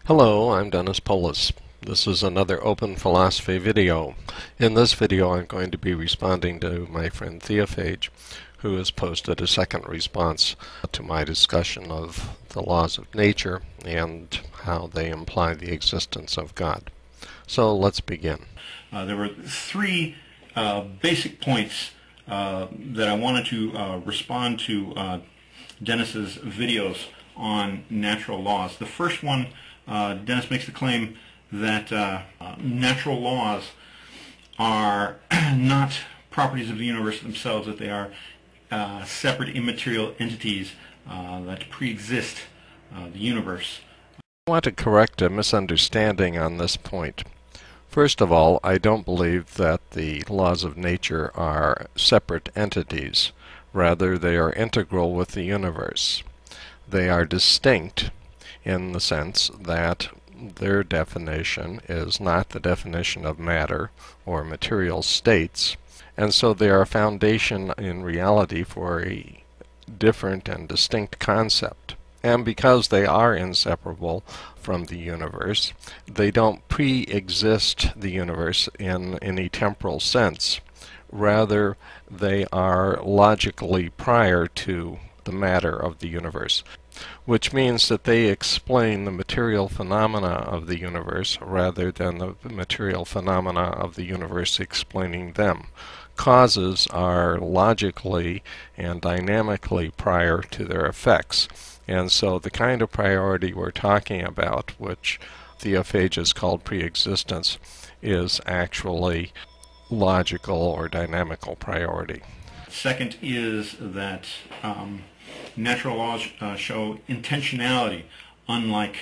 Hello, I'm dfpolis. This is another open philosophy video. In this video I'm going to be responding to my friend Theophage, who has posted a second response to my discussion of the laws of nature and how they imply the existence of God. So let's begin. There were three basic points that I wanted to respond to Dennis's videos on natural laws. The first one, Dennis makes the claim that natural laws are not properties of the universe themselves, that they are separate immaterial entities that pre-exist the universe. I want to correct a misunderstanding on this point. First of all, I don't believe that the laws of nature are separate entities. Rather, they are integral with the universe. They are distinct in the sense that their definition is not the definition of matter or material states, and so they are a foundation in reality for a different and distinct concept. And because they are inseparable from the universe, they don't pre-exist the universe in any temporal sense. Rather, they are logically prior to the matter of the universe, which means that they explain the material phenomena of the universe rather than the material phenomena of the universe explaining them. Causes are logically and dynamically prior to their effects, and so the kind of priority we're talking about, which Theophage has called pre-existence, is actually logical or dynamical priority. Second is that natural laws show intentionality, unlike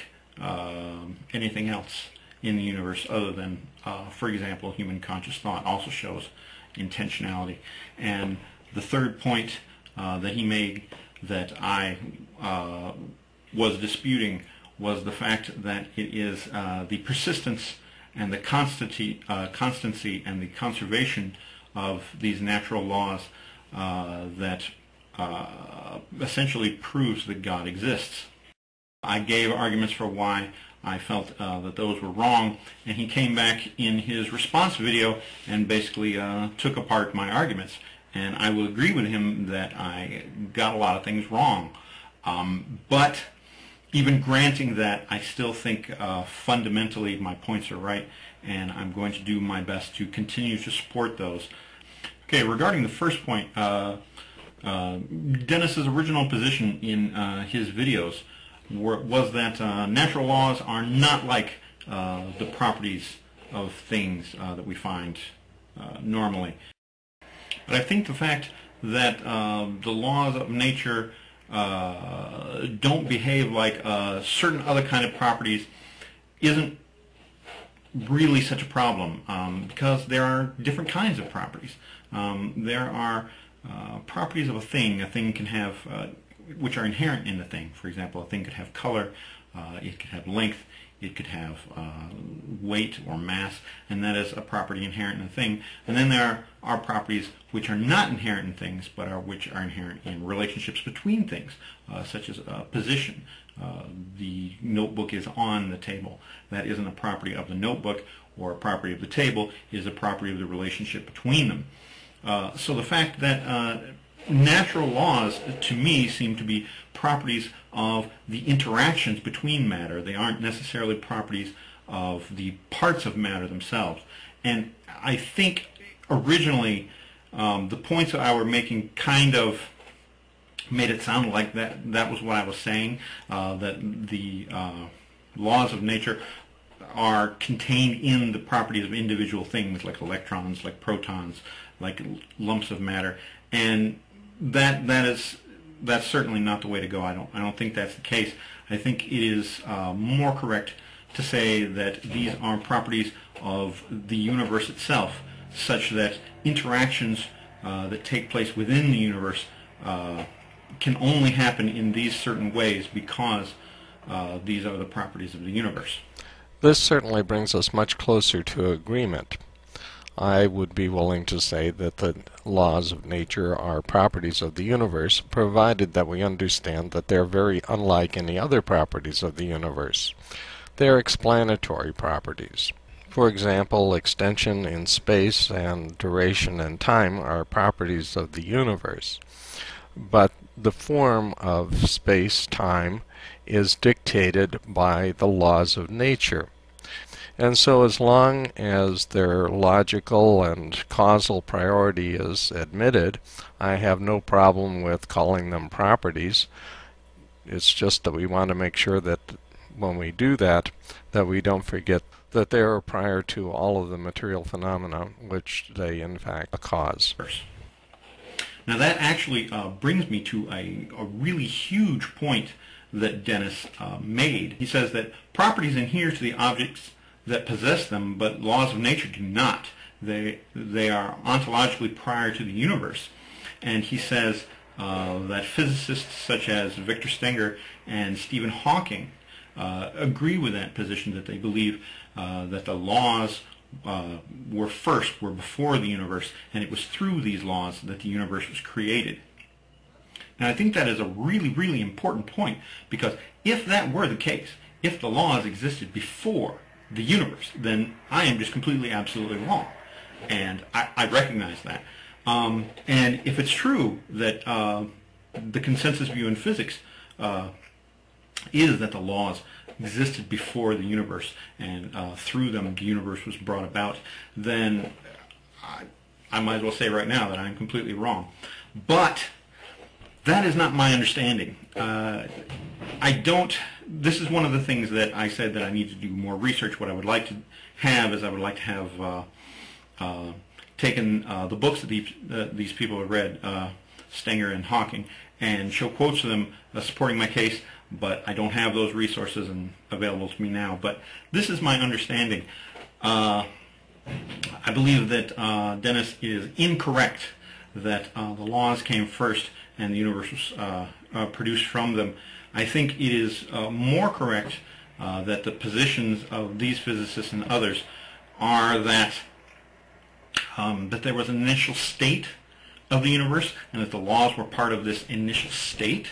anything else in the universe other than, for example, human conscious thought also shows intentionality. And the third point that he made that I was disputing was the fact that it is the persistence and the constancy and the conservation of these natural laws that essentially proves that God exists. I gave arguments for why I felt that those were wrong, and he came back in his response video and basically took apart my arguments. And I will agree with him that I got a lot of things wrong. But even granting that, I still think fundamentally my points are right, and I'm going to do my best to continue to support those. Okay, regarding the first point, Dennis's original position in his videos was that natural laws are not like the properties of things that we find normally. But I think the fact that the laws of nature don't behave like certain other kind of properties isn't really such a problem, because there are different kinds of properties. There are properties of a thing can have, which are inherent in the thing. For example, a thing could have color, it could have length, it could have weight or mass, and that is a property inherent in a thing. And then there are properties which are not inherent in things, but which are inherent in relationships between things, such as position. The notebook is on the table. That isn't a property of the notebook, or a property of the table is a property of the relationship between them. So the fact that natural laws, to me, seem to be properties of the interactions between matter. They aren't necessarily properties of the parts of matter themselves. And I think originally the points that I were making kind of made it sound like that was what I was saying, that the laws of nature are contained in the properties of individual things, like electrons, like protons, like lumps of matter, and that's certainly not the way to go. I don't think that's the case. I think it is more correct to say that these are properties of the universe itself, such that interactions that take place within the universe can only happen in these certain ways because these are the properties of the universe. This certainly brings us much closer to agreement. I would be willing to say that the laws of nature are properties of the universe, provided that we understand that they're very unlike any other properties of the universe. They are explanatory properties. For example, extension in space and duration in time are properties of the universe. But the form of space-time is dictated by the laws of nature. And so as long as their logical and causal priority is admitted, I have no problem with calling them properties. It's just that we want to make sure that when we do that, that we don't forget that they are prior to all of the material phenomena which they in fact cause. Now that actually brings me to a really huge point that Dennis made. He says that properties adhere to the objects that possess them, but laws of nature do not. They are ontologically prior to the universe. And he says that physicists such as Victor Stenger and Stephen Hawking agree with that position, that they believe that the laws were before the universe, and it was through these laws that the universe was created. Now I think that is a really, really important point, because if that were the case, if the laws existed before the universe, then I am just completely, absolutely wrong. And I recognize that. And if it's true that the consensus view in physics is that the laws existed before the universe, and through them the universe was brought about, then I might as well say right now that I'm completely wrong. But that is not my understanding. This is one of the things that I said that I need to do more research. What I would like to have is I would like to have taken the books that these people have read, Stenger and Hawking, and show quotes of them supporting my case, but I don't have those resources available to me now. But this is my understanding. I believe that Dennis is incorrect, that the laws came first and the universe was produced from them. I think it is more correct that the positions of these physicists and others are that there was an initial state of the universe, and that the laws were part of this initial state,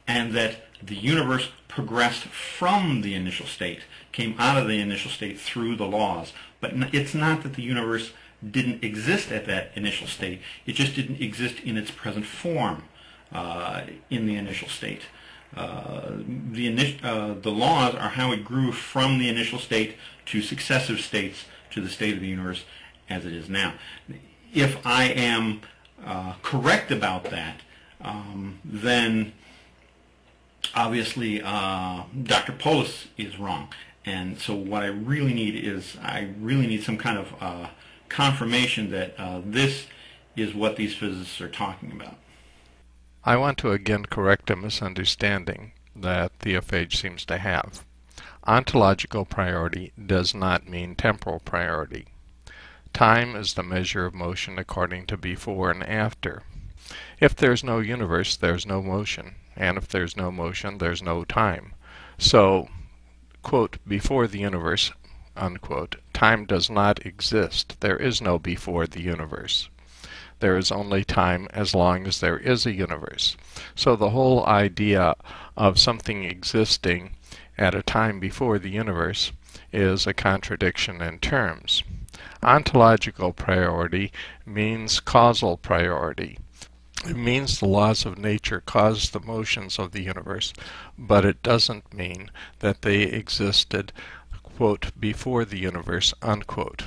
and that the universe progressed from the initial state, came out of the initial state through the laws. But it's not that the universe didn't exist at that initial state, it just didn't exist in its present form in the initial state. The laws are how it grew from the initial state to successive states to the state of the universe as it is now. If I am correct about that, then obviously Dr. Polis is wrong. And so what I really need is, I really need some kind of confirmation that this is what these physicists are talking about. I want to again correct a misunderstanding that Theophage seems to have. Ontological priority does not mean temporal priority. Time is the measure of motion according to before and after. If there's no universe, there's no motion, and if there's no motion, there's no time. So, quote, before the universe, unquote, time does not exist. There is no before the universe. There is only time as long as there is a universe. So the whole idea of something existing at a time before the universe is a contradiction in terms. Ontological priority means causal priority. It means the laws of nature cause the motions of the universe, but it doesn't mean that they existed, quote, before the universe, unquote.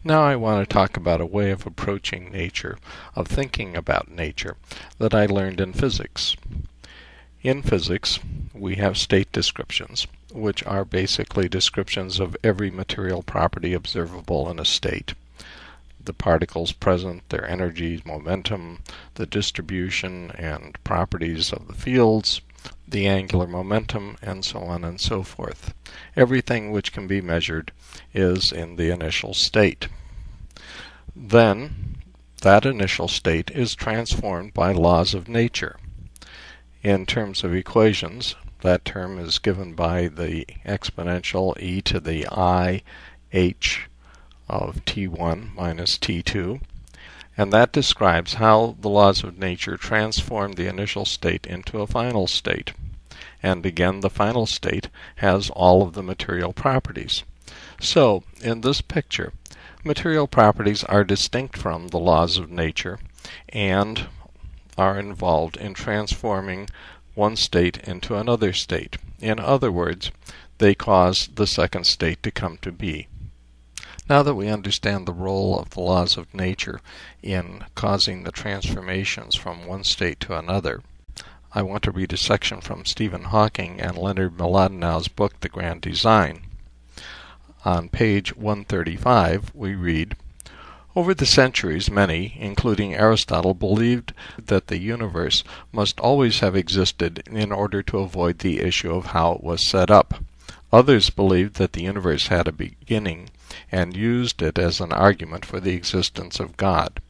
Now I want to talk about a way of approaching nature, of thinking about nature, that I learned in physics. In physics, we have state descriptions, which are basically descriptions of every material property observable in a state. The particles present, their energy, momentum, the distribution and properties of the fields, the angular momentum, and so on and so forth. Everything which can be measured is in the initial state. Then, that initial state is transformed by laws of nature. In terms of equations, that term is given by the exponential e to the I h of t1 minus t2, and that describes how the laws of nature transform the initial state into a final state. and again the final state has all of the material properties. So, in this picture, material properties are distinct from the laws of nature and are involved in transforming one state into another state. In other words, they cause the second state to come to be. Now that we understand the role of the laws of nature in causing the transformations from one state to another, I want to read a section from Stephen Hawking and Leonard Mlodinow's book, The Grand Design. On page 135, we read, "Over the centuries, many, including Aristotle, believed that the universe must always have existed in order to avoid the issue of how it was set up. Others believed that the universe had a beginning and used it as an argument for the existence of God.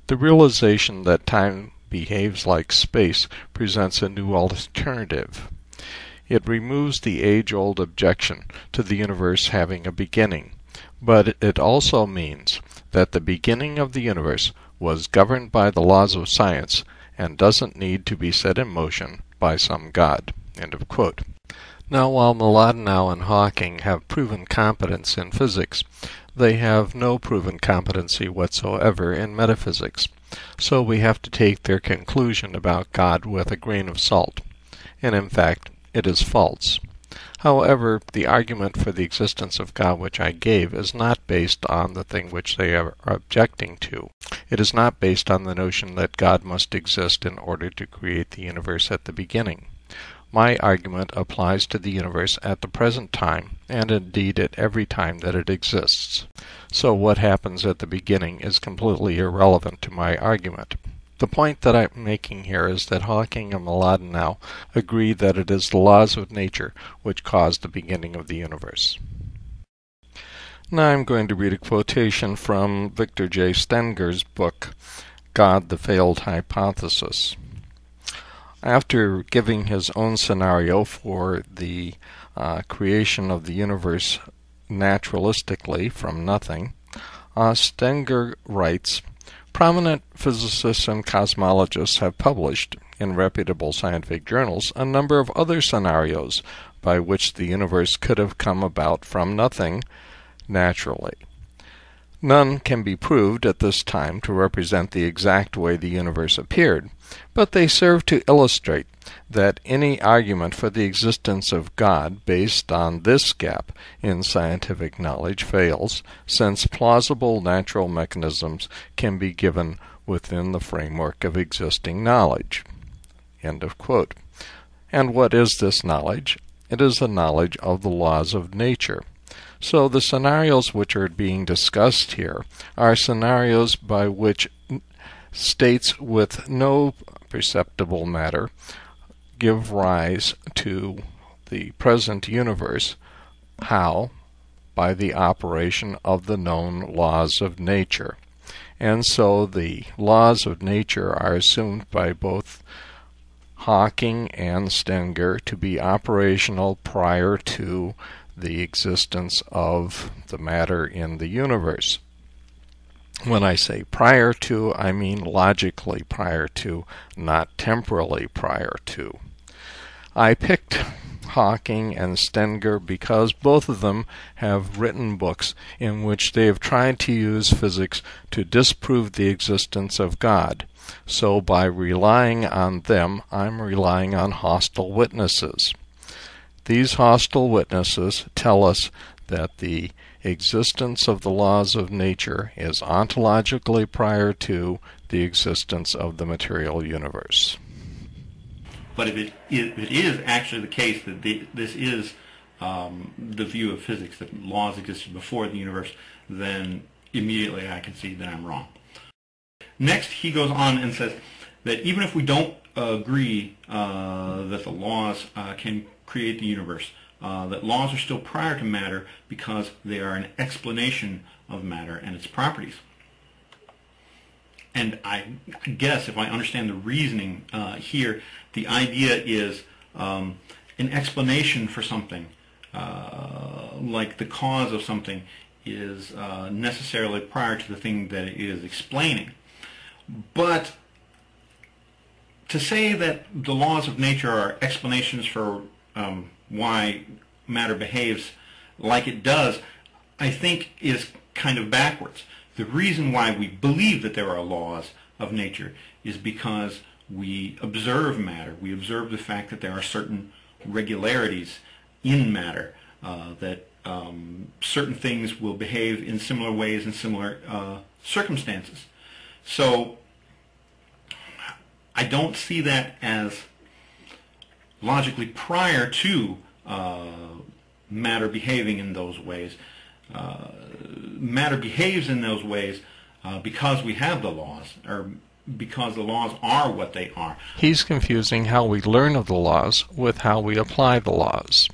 The realization that time behaves like space presents a new alternative. It removes the age-old objection to the universe having a beginning, but it also means that the beginning of the universe was governed by the laws of science and doesn't need to be set in motion by some God." End of quote. Now, while Mlodinow and Hawking have proven competence in physics, they have no proven competency whatsoever in metaphysics, so we have to take their conclusion about God with a grain of salt, and in fact, it is false. However, the argument for the existence of God which I gave is not based on the thing which they are objecting to. It is not based on the notion that God must exist in order to create the universe at the beginning. My argument applies to the universe at the present time, and indeed at every time that it exists. So what happens at the beginning is completely irrelevant to my argument. The point that I'm making here is that Hawking and Mlodinow agree that it is the laws of nature which cause the beginning of the universe. Now I'm going to read a quotation from Victor J. Stenger's book, God, the Failed Hypothesis. After giving his own scenario for the creation of the universe naturalistically from nothing, Stenger writes, "Prominent physicists and cosmologists have published, in reputable scientific journals, a number of other scenarios by which the universe could have come about from nothing naturally. None can be proved at this time to represent the exact way the universe appeared, but they serve to illustrate that any argument for the existence of God based on this gap in scientific knowledge fails, since plausible natural mechanisms can be given within the framework of existing knowledge." End of quote. And what is this knowledge? It is the knowledge of the laws of nature. So the scenarios which are being discussed here are scenarios by which states with no perceptible matter give rise to the present universe. How? By the operation of the known laws of nature. And so the laws of nature are assumed by both Hawking and Stenger to be operational prior to the existence of the matter in the universe. When I say prior to, I mean logically prior to, not temporally prior to. I picked Hawking and Stenger because both of them have written books in which they have tried to use physics to disprove the existence of God. So by relying on them, I'm relying on hostile witnesses. These hostile witnesses tell us that the existence of the laws of nature is ontologically prior to the existence of the material universe. But if it is actually the case that this is the view of physics, that laws existed before the universe, then immediately I can see that I'm wrong. Next, he goes on and says that even if we don't agree that the laws can create the universe, that laws are still prior to matter because they are an explanation of matter and its properties. And I guess if I understand the reasoning here, the idea is an explanation for something, like the cause of something is necessarily prior to the thing that it is explaining. But to say that the laws of nature are explanations for why matter behaves like it does, I think is kind of backwards. The reason why we believe that there are laws of nature is because we observe matter. We observe the fact that there are certain regularities in matter, that certain things will behave in similar ways in similar circumstances. So I don't see that as logically prior to matter behaving in those ways. Matter behaves in those ways because we have the laws, or because the laws are what they are. He's confusing how we learn of the laws with how we apply the laws.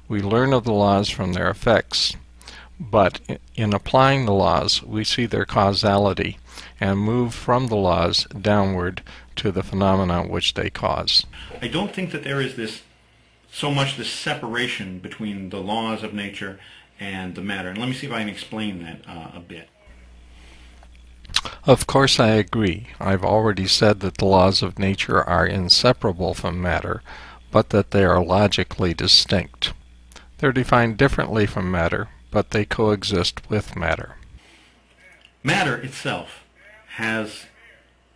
We learn of the laws from their effects, but in applying the laws we see their causality and move from the laws downward to the phenomena which they cause. I don't think that there is so much this separation between the laws of nature and the matter. And let me see if I can explain that a bit. Of course I agree. I've already said that the laws of nature are inseparable from matter, but that they are logically distinct. They're defined differently from matter, but they coexist with matter. Matter itself has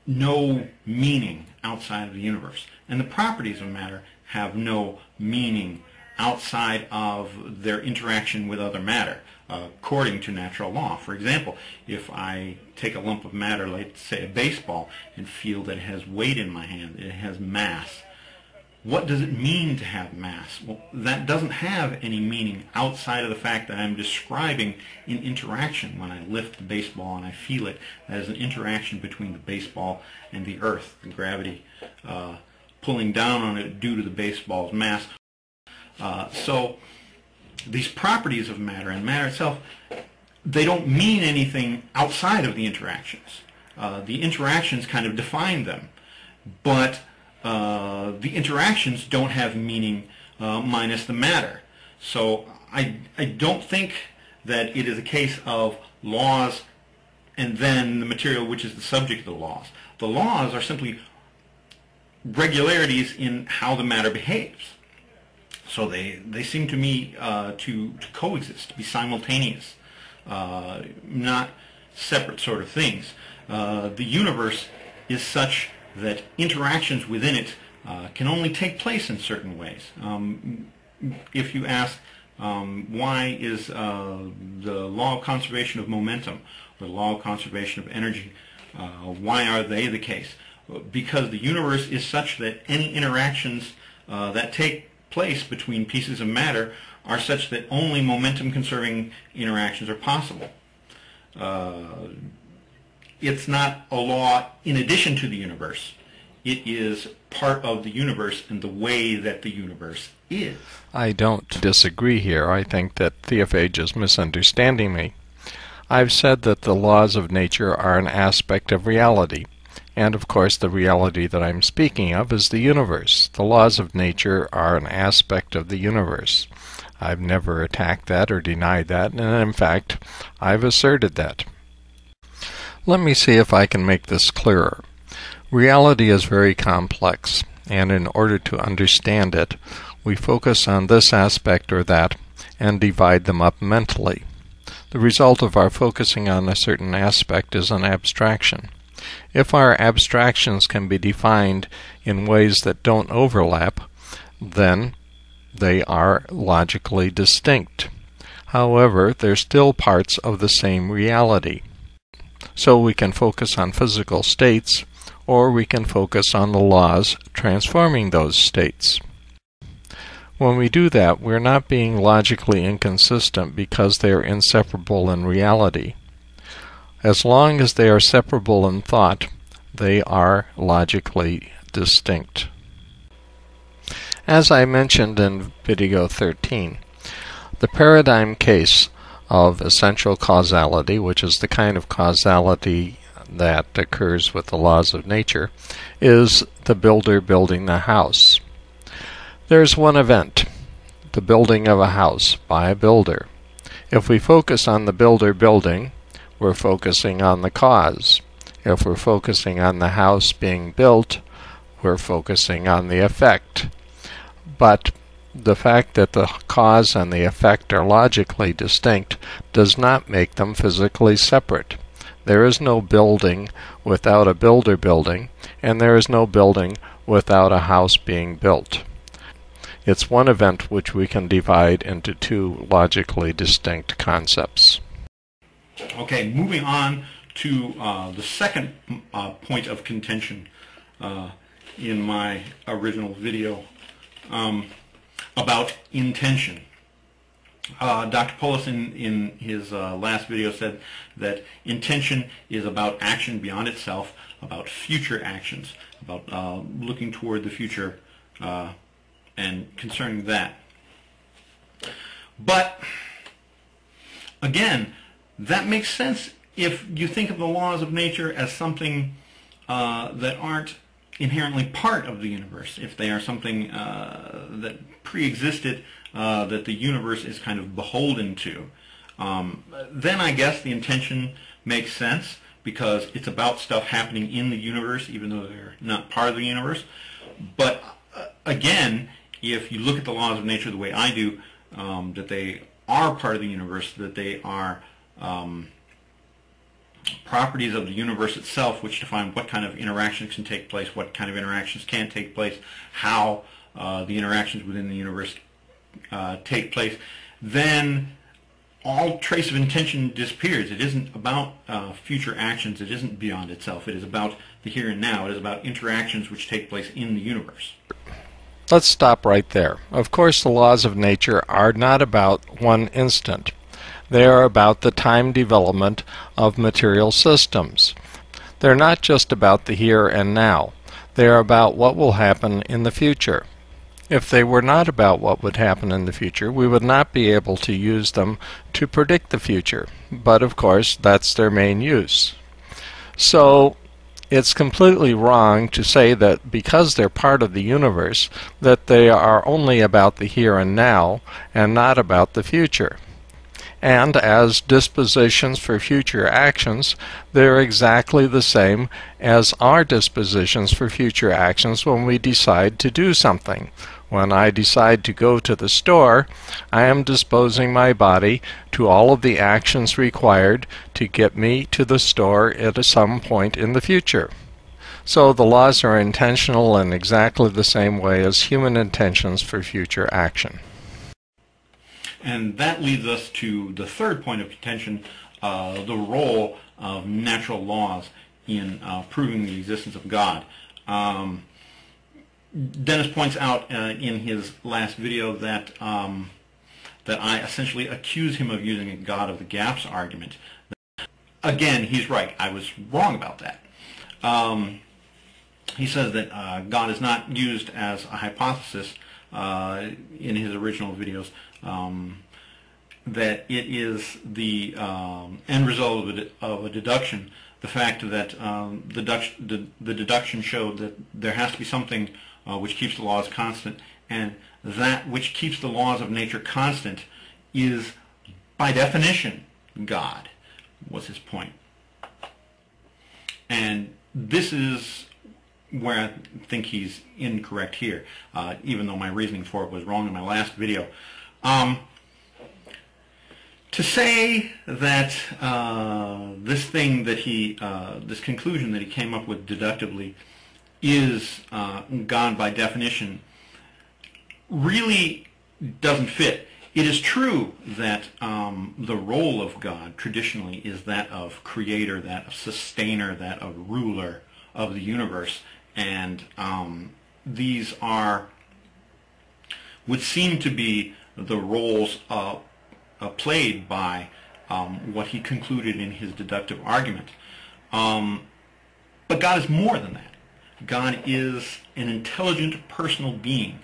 no meaning outside of the universe, and the properties of matter have no meaning outside of their interaction with other matter, according to natural law. For example, if I take a lump of matter, like say a baseball, and feel that it has weight in my hand, it has mass, what does it mean to have mass? Well, that doesn't have any meaning outside of the fact that I'm describing an interaction. When I lift the baseball and I feel it, that is an interaction between the baseball and the earth, the gravity pulling down on it due to the baseball's mass. So these properties of matter and matter itself, they don't mean anything outside of the interactions. The interactions kind of define them, but the interactions don't have meaning minus the matter. So I don't think that it is a case of laws and then the material which is the subject of the laws. The laws are simply regularities in how the matter behaves. So they seem to me to coexist, to be simultaneous, not separate sort of things. The universe is such that interactions within it can only take place in certain ways. If you ask why is the law of conservation of momentum or the law of conservation of energy, why are they the case? Because the universe is such that any interactions that take place between pieces of matter are such that only momentum conserving interactions are possible. It's not a law in addition to the universe. It is part of the universe and the way that the universe is. I don't disagree here. I think that Theophage is misunderstanding me. I've said that the laws of nature are an aspect of reality. And of course the reality that I'm speaking of is the universe. The laws of nature are an aspect of the universe. I've never attacked that or denied that, and in fact I've asserted that. Let me see if I can make this clearer. Reality is very complex, and in order to understand it, we focus on this aspect or that and divide them up mentally. The result of our focusing on a certain aspect is an abstraction. If our abstractions can be defined in ways that don't overlap, then they are logically distinct. However, they're still parts of the same reality. So we can focus on physical states, or we can focus on the laws transforming those states. When we do that, we're not being logically inconsistent because they are inseparable in reality. As long as they are separable in thought, they are logically distinct. As I mentioned in video 13, the paradigm case of essential causality, which is the kind of causality that occurs with the laws of nature, is the builder building the house. There's one event, the building of a house by a builder. If we focus on the builder building, we're focusing on the cause. If we're focusing on the house being built, we're focusing on the effect. But The fact that the cause and the effect are logically distinct does not make them physically separate. There is no building without a builder building, and there is no building without a house being built. It's one event which we can divide into two logically distinct concepts. Okay, moving on to the second point of contention in my original video about intention. Dr. Polis in his last video said that intention is about action beyond itself, about future actions, about looking toward the future and concerning that. But again, that makes sense if you think of the laws of nature as something that aren't inherently part of the universe, if they are something that pre-existed, that the universe is kind of beholden to. Then I guess the intention makes sense because it's about stuff happening in the universe even though they're not part of the universe. But again, if you look at the laws of nature the way I do, that they are part of the universe, that they are properties of the universe itself which define what kind of interactions can take place, what kind of interactions can take place, how the interactions within the universe take place, then all trace of intention disappears. It isn't about future actions. It isn't beyond itself. It is about the here and now. It is about interactions which take place in the universe. Let's stop right there. Of course, the laws of nature are not about one instant. They are about the time development of material systems. They're not just about the here and now. They are about what will happen in the future. If they were not about what would happen in the future, we would not be able to use them to predict the future. But of course, that's their main use. So it's completely wrong to say that because they're part of the universe, that they are only about the here and now and not about the future. And as dispositions for future actions, they're exactly the same as our dispositions for future actions when we decide to do something. When I decide to go to the store, I am disposing my body to all of the actions required to get me to the store at some point in the future. So the laws are intentional in exactly the same way as human intentions for future action. And that leads us to the third point of contention, the role of natural laws in proving the existence of God. Dennis points out in his last video that that I essentially accuse him of using a God of the gaps argument. Again, he's right. I was wrong about that. He says that God is not used as a hypothesis in his original videos, that it is the end result of a deduction. The fact that the deduction showed that there has to be something which keeps the laws constant, and that which keeps the laws of nature constant is, by definition, God, was his point. And this is where I think he's incorrect here, even though my reasoning for it was wrong in my last video. To say that this thing that this conclusion that he came up with deductively is God by definition really doesn't fit. It is true that the role of God traditionally is that of creator, that of sustainer, that of ruler of the universe, and these would seem to be the roles played by what he concluded in his deductive argument. But God is more than that. God is an intelligent personal being.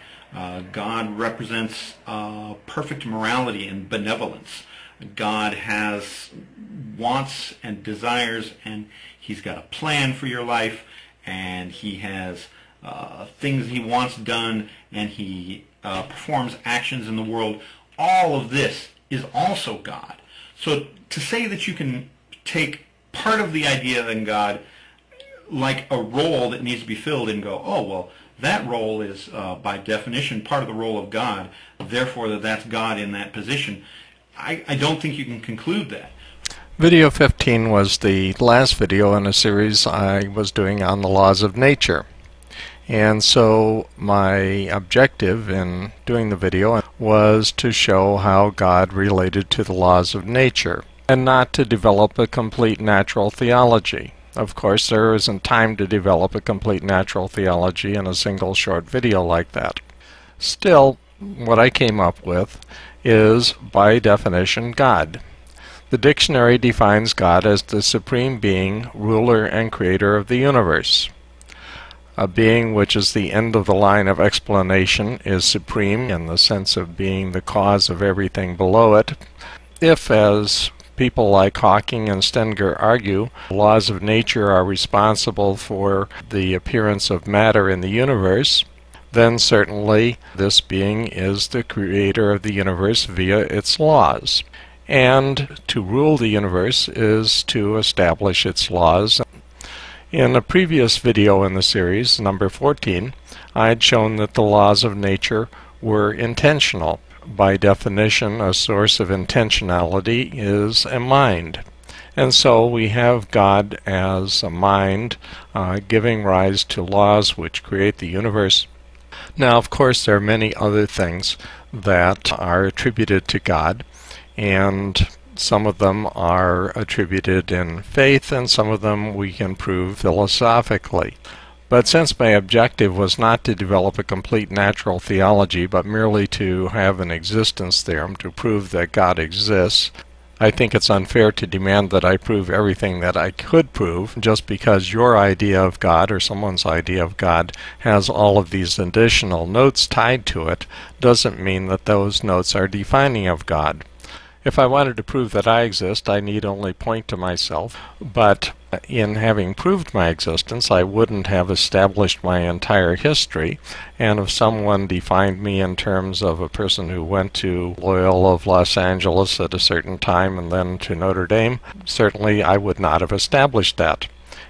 God represents perfect morality and benevolence. God has wants and desires, and he's got a plan for your life, and he has things he wants done, and he performs actions in the world. All of this is also God. So to say that you can take part of the idea in God, like a role that needs to be filled and go, oh, well, that role is by definition part of the role of God, therefore that's God in that position. I don't think you can conclude that. Video 15 was the last video in a series I was doing on the laws of nature. And so my objective in doing the video was to show how God related to the laws of nature, and not to develop a complete natural theology. Of course, there isn't time to develop a complete natural theology in a single short video like that. Still, what I came up with is, by definition, God. The dictionary defines God as the supreme being, ruler and creator of the universe. A being which is the end of the line of explanation is supreme in the sense of being the cause of everything below it. If, as people like Hawking and Stenger argue, laws of nature are responsible for the appearance of matter in the universe, then certainly this being is the creator of the universe via its laws. And to rule the universe is to establish its laws. In a previous video in the series, number 14, I had shown that the laws of nature were intentional. By definition, a source of intentionality is a mind. And so we have God as a mind, giving rise to laws which create the universe. Now, of course, there are many other things that are attributed to God, and some of them are attributed in faith, and some of them we can prove philosophically. But since my objective was not to develop a complete natural theology, but merely to have an existence theorem to prove that God exists, I think it's unfair to demand that I prove everything that I could prove just because your idea of God or someone's idea of God has all of these additional notes tied to it doesn't mean that those notes are defining of God. If I wanted to prove that I exist, I need only point to myself, but in having proved my existence, I wouldn't have established my entire history, and if someone defined me in terms of a person who went to Loyola of Los Angeles at a certain time and then to Notre Dame, certainly I would not have established that.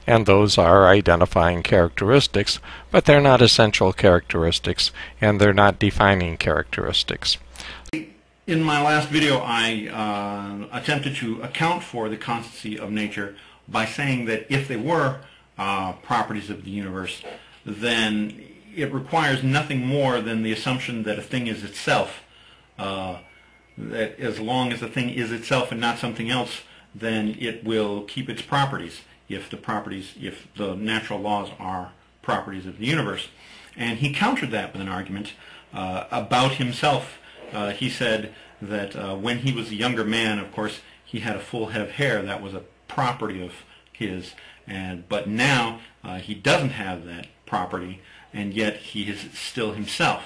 And those are identifying characteristics, but they're not essential characteristics, and they're not defining characteristics. In my last video, I attempted to account for the constancy of nature by saying that if they were properties of the universe, then it requires nothing more than the assumption that a thing is itself. That as long as the thing is itself and not something else, then it will keep its properties if the natural laws are properties of the universe. And he countered that with an argument about himself. He said that when he was a younger man, of course, he had a full head of hair. That was a property of his. But now he doesn't have that property, and yet he is still himself.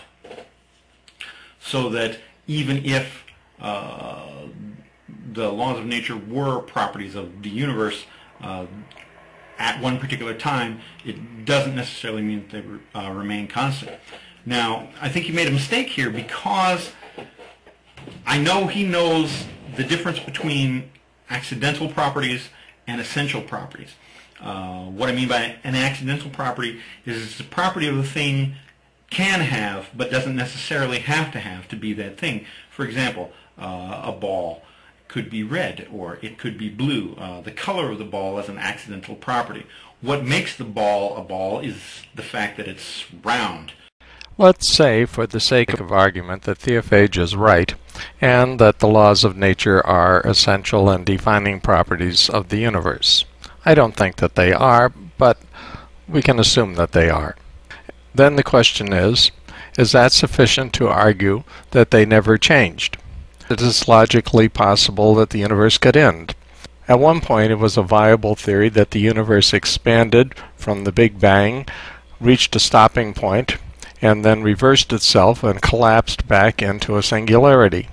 So that even if the laws of nature were properties of the universe at one particular time, it doesn't necessarily mean that they remain constant. Now, I think he made a mistake here because I know he knows the difference between accidental properties and essential properties. What I mean by an accidental property is it's a property of a thing can have, but doesn't necessarily have to be that thing. For example, a ball could be red or it could be blue. The color of the ball is an accidental property. What makes the ball a ball is the fact that it's round. Let's say, for the sake of argument, that Theophage is right, and that the laws of nature are essential and defining properties of the universe. I don't think that they are, but we can assume that they are. Then the question is that sufficient to argue that they never changed? It is logically possible that the universe could end. At one point, it was a viable theory that the universe expanded from the Big Bang, reached a stopping point, and then reversed itself and collapsed back into a singularity.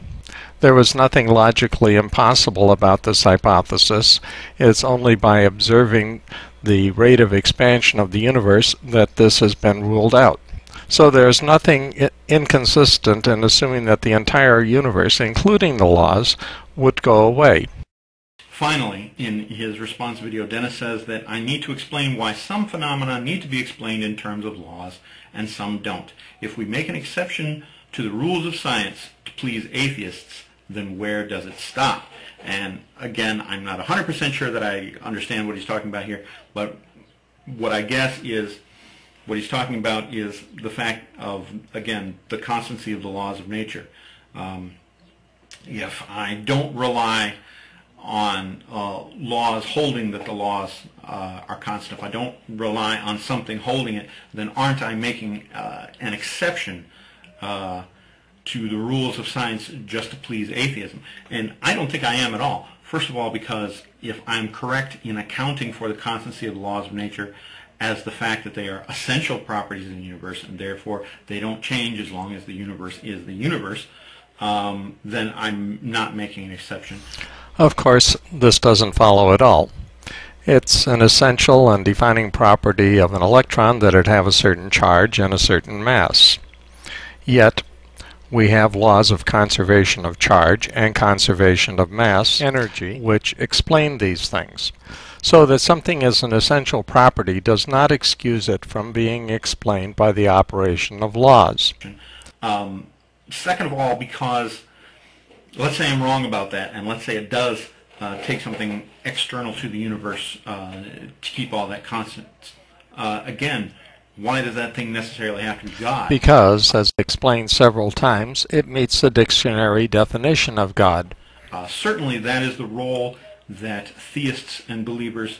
There was nothing logically impossible about this hypothesis. It's only by observing the rate of expansion of the universe that this has been ruled out. So there's nothing inconsistent in assuming that the entire universe, including the laws, would go away. Finally, in his response video, Dennis says that I need to explain why some phenomena need to be explained in terms of laws and some don't. If we make an exception to the rules of science to please atheists, then where does it stop? And again, I'm not 100% sure that I understand what he's talking about here, but what I guess is what he's talking about is the fact of, again, the constancy of the laws of nature. If I don't rely on laws holding that the laws are constant, if I don't rely on something holding it, then aren't I making an exception to the rules of science just to please atheism? And I don't think I am at all. First of all, because if I'm correct in accounting for the constancy of the laws of nature as the fact that they are essential properties in the universe and therefore they don't change as long as the universe is the universe, then I'm not making an exception. Of course, this doesn't follow at all. It's an essential and defining property of an electron that it have a certain charge and a certain mass. Yet, we have laws of conservation of charge and conservation of mass energy which explain these things. So that something is an essential property does not excuse it from being explained by the operation of laws. Second of all, because let's say I'm wrong about that, and let's say it does take something external to the universe to keep all that constant. Again, why does that thing necessarily have to be God? Because, as explained several times, it meets the dictionary definition of God. Certainly that is the role that theists and believers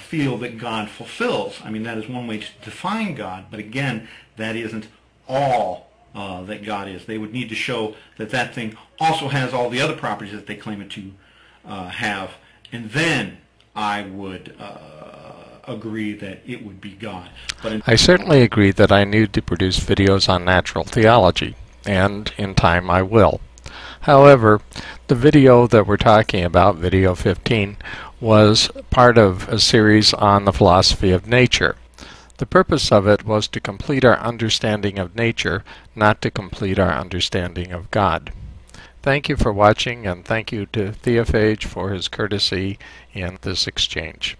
feel that God fulfills. I mean, that is one way to define God, but again, that isn't all that God is. They would need to show that that thing also has all the other properties that they claim it to have, and then I would agree that it would be God. But I certainly agree that I need to produce videos on natural theology, and in time I will. However, the video that we're talking about, video 15, was part of a series on the philosophy of nature. The purpose of it was to complete our understanding of nature, not to complete our understanding of God. Thank you for watching, and thank you to Theophage for his courtesy in this exchange.